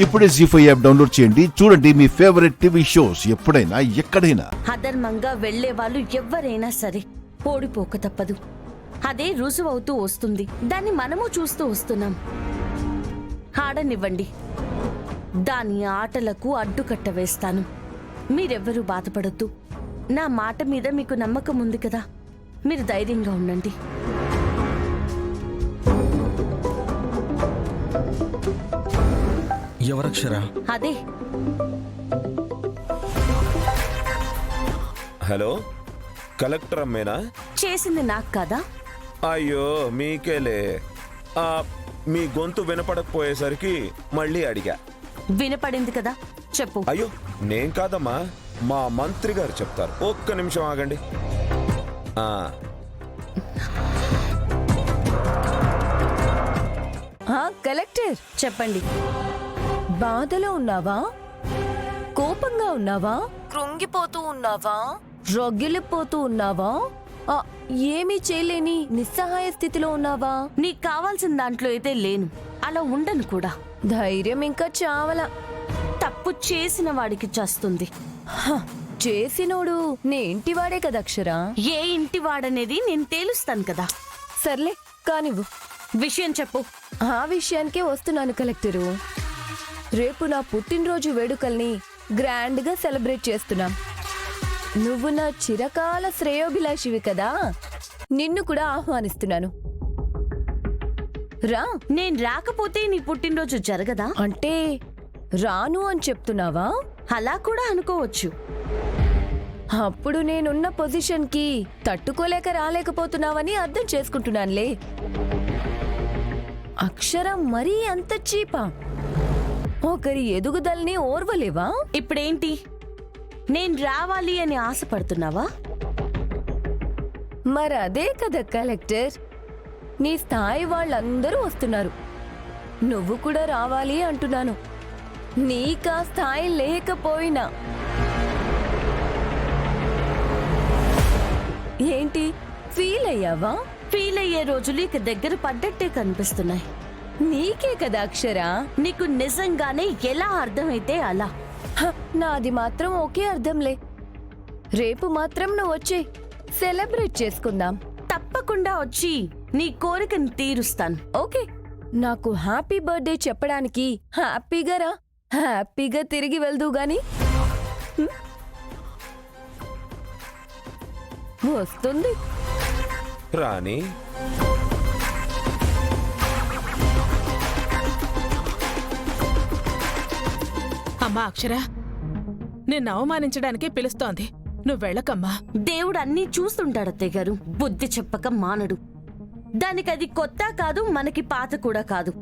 ఇప్పుడే జీ5 app download చేయండి. చూడండి మీ ఫేవరెట్ టీవీ షోస్ ఎప్పుడైనా ఎక్కడైనా. అధర్మంగా వెళ్లే వాళ్ళు ఎవరైనా సరే ఓడిపోక తప్పదు. అదే రుజువవుతూ వస్తుంది. దాన్ని మనము చూస్తూ వస్తున్నాం. ఆడనివ్వండి. దాని ఆటలకు అడ్డుకట్ట వేస్తాను. మీరెవ్వరూ బాధపడొద్దు. నా మాట మీద మీకు నమ్మకం ఉంది కదా, మీరు ధైర్యంగా ఉండండి. ఎవరక్షరా? అదే. హలో, కలెక్టర్ అమ్మేనా? చేసింది నాకు కదా. అయ్యో మీకేలే. మీ గొంతు వినపడకపోయేసరికి మళ్ళీ అడిగా. వినపడింది కదా, చెప్పు. అయ్యో నేను కాదమ్మా, మా మంత్రి గారు చెప్తారు. ఒక్క నిమిషం ఆగండి. కలెక్టర్ చెప్పండి. బాధలో ఉన్నావా? కోపంగా ఉన్నావా? కృంగిపోతూ ఉన్నావా? రొగ్గిలిపోతూ ఉన్నావా? ఏమీ చేయలేని నిస్సహాయ స్థితిలో ఉన్నావా? నీకు కావాల్సిన దాంట్లో అయితే లేను, అలా ఉండను కూడా. ధైర్యం ఇంకా చావలా. తప్పు చేసిన వాడికి చస్తుంది. చేసినోడు నీ ఇంటివాడే కదా అక్షరా. ఏ ఇంటి వాడనేది నేను తేలుస్తాను కదా. సర్లే కానివ్వు. విషయం చెప్పు. ఆ విషయానికే వస్తున్నాను కలెక్టరు. రేపు నా పుట్టినరోజు వేడుకల్ని గ్రాండ్ గా సెలబ్రేట్ చేస్తున్నాం. నువ్వు నా చిరకాల శ్రేయోభిలాషివి కదా, నిన్ను కూడా ఆహ్వానిస్తున్నాను. రా. నేను రాకపోతే నీ పుట్టినరోజు జరగదా? అంటే రాను అని చెప్తున్నావా? అలా కూడా అనుకోవచ్చు. అప్పుడు నేనున్న పొజిషన్ కి తట్టుకోలేక రాలేకపోతున్నావని అర్థం చేసుకుంటున్నానులే. అక్షరం మరీ అంత చీపా? ఒకరి ఎదుగుదలని ఓర్వలేవా? ఇప్పుడేంటి, నేను రావాలి అని ఆశపడుతున్నావా? మరదే కదా కలెక్టర్, నీ స్థాయి వాళ్ళందరూ వస్తున్నారు, నువ్వు కూడా రావాలి అంటున్నాను. నీకా స్థాయి లేకపోయినా. ఏంటి ఫీల్ అయ్యావా? ఫీల్ అయ్యే రోజులు ఇక దగ్గర పడ్డట్టే కనిపిస్తున్నాయి. నీకే కదా అక్షరా. నీకు నిజంగానే ఎలా అర్థమైతే అలా. నాది మాత్రం ఒకే అర్థంలే. రేపు మాత్రం నువ్వు వచ్చే సెలబ్రేట్ చేసుకుందాం. తప్పకుండా వచ్చి నీ కోరికను తీరుస్తాను. ఓకే, నాకు హ్యాపీ బర్త్డే చెప్పడానికి హ్యాపీగా రా. హ్యాపీగా తిరిగి వెళ్దు గాని. వస్తుంది రాణి. అమ్మా అక్షర, నిన్ను అవమానించడానికే పిలుస్తోంది, నువ్వు వెళ్ళకమ్మా. దేవుడు అన్నీ చూస్తుంటాడు అత్తయ్య గారు. బుద్ధి చెప్పక మానడు. దానికి అది కొత్త కాదు, మనకి పాత కూడా కాదు.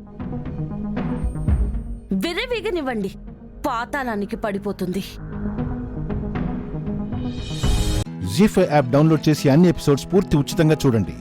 విరవిగనివ్వండి, పాతాళానికి పడిపోతుంది. జీ5 యాప్ డౌన్లోడ్ చేసి అన్ని ఎపిసోడ్స్ పూర్తి ఉచితంగా చూడండి.